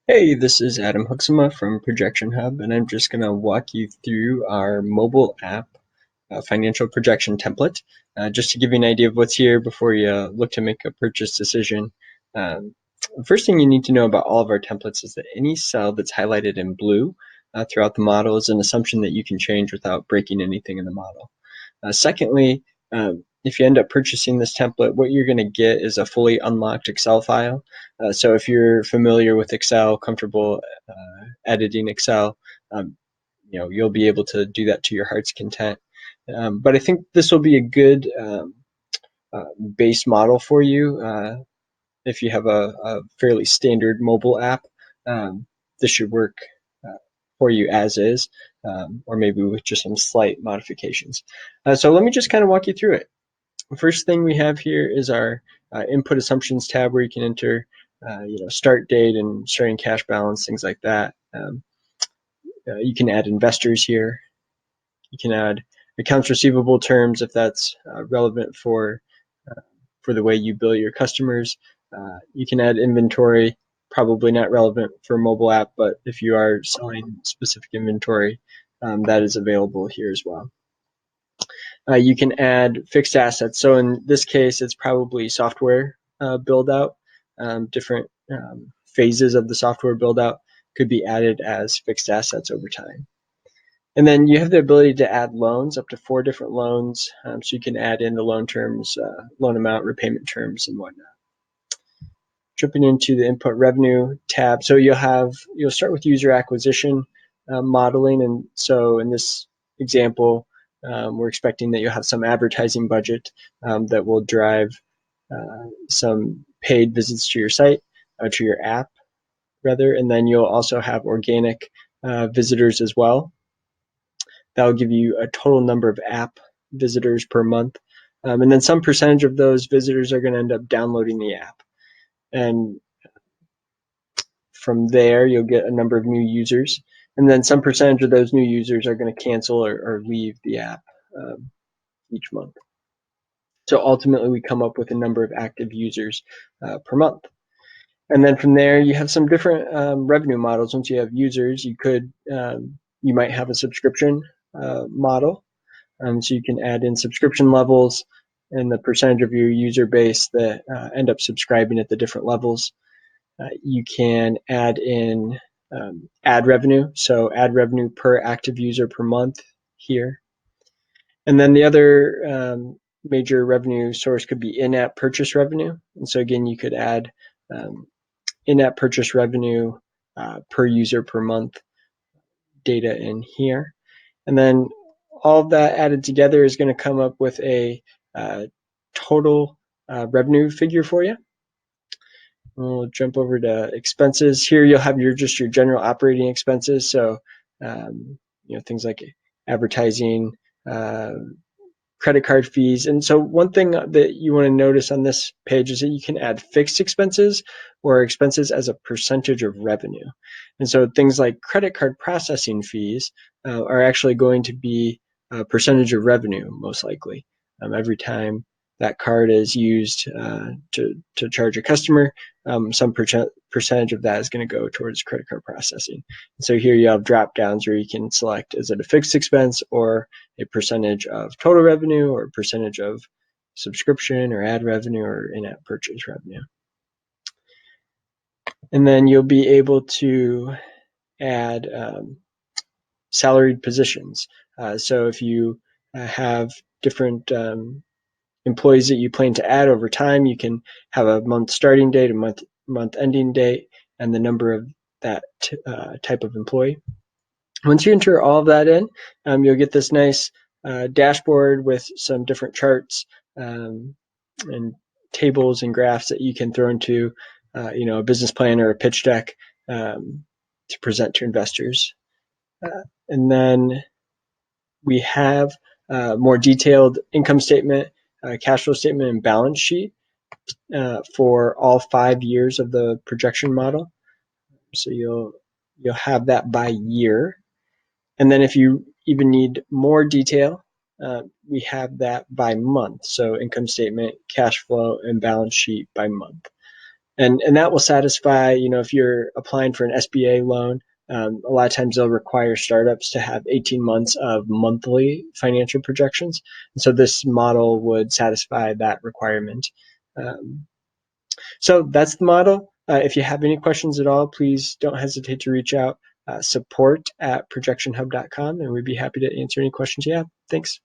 Hey, this is Adam Huxama from ProjectionHub, and I'm just going to walk you through our mobile app financial projection template, just to give you an idea of what's here before you look to make a purchase decision. The first thing you need to know about all of our templates is that any cell that's highlighted in blue throughout the model is an assumption that you can change without breaking anything in the model. Secondly, if you end up purchasing this template, what you're going to get is a fully unlocked Excel file. So if you're familiar with Excel, comfortable editing Excel, you'll be able to do that to your heart's content. But I think this will be a good base model for you if you have a fairly standard mobile app. This should work for you as is, or maybe with just some slight modifications. So let me just kind of walk you through it. The first thing we have here is our input assumptions tab, where you can enter start date and starting cash balance, things like that. You can add investors here. You can add accounts receivable terms if that's relevant for the way you bill your customers. You can add inventory, probably not relevant for a mobile app, but if you are selling specific inventory, that is available here as well. You can add fixed assets. So in this case, it's probably software build out. Different phases of the software build out could be added as fixed assets over time. And then you have the ability to add loans, up to 4 different loans. So you can add in the loan terms, loan amount, repayment terms, and whatnot. Jumping into the input revenue tab. So you'll start with user acquisition modeling. And so in this example, we're expecting that you'll have some advertising budget that will drive some paid visits to your site, to your app rather, and then you'll also have organic visitors as well. That will give you a total number of app visitors per month. And then some percentage of those visitors are going to end up downloading the app. And from there, you'll get a number of new users. And then some percentage of those new users are going to cancel or leave the app each month. So ultimately, we come up with a number of active users per month. And then from there, you have some different revenue models. Once you have users, you might have a subscription model. So you can add in subscription levels and the percentage of your user base that end up subscribing at the different levels. You can add in ad revenue, so ad revenue per active user per month here. And then the other major revenue source could be in-app purchase revenue. And so again, you could add in-app purchase revenue per user per month data in here. And then all of that added together is going to come up with a total revenue figure for you. We'll jump over to expenses. Here you'll have your general operating expenses. So things like advertising, credit card fees. And so one thing that you want to notice on this page is that you can add fixed expenses or expenses as a percentage of revenue. And so things like credit card processing fees are actually going to be a percentage of revenue, most likely. Every time that card is used to charge a customer, some percentage of that is going to go towards credit card processing. And so here you have drop downs where you can select, is it a fixed expense or a percentage of total revenue, or a percentage of subscription or ad revenue or in-app purchase revenue. And then you'll be able to add salaried positions. So if you have different employees that you plan to add over time, you can have a month starting date, a month ending date, and the number of that type of employee. Once you enter all of that in, you'll get this nice dashboard with some different charts and tables and graphs that you can throw into a business plan or a pitch deck to present to investors. And then we have more detailed income statement, cash flow statement, and balance sheet for all 5 years of the projection model. So you'll have that by year. And then if you even need more detail, we have that by month. So income statement, cash flow, and balance sheet by month. And that will satisfy, if you're applying for an SBA loan, a lot of times they'll require startups to have 18 months of monthly financial projections. And so this model would satisfy that requirement. So that's the model. If you have any questions at all, please don't hesitate to reach out. Support@projectionhub.com, and we'd be happy to answer any questions you have. Thanks.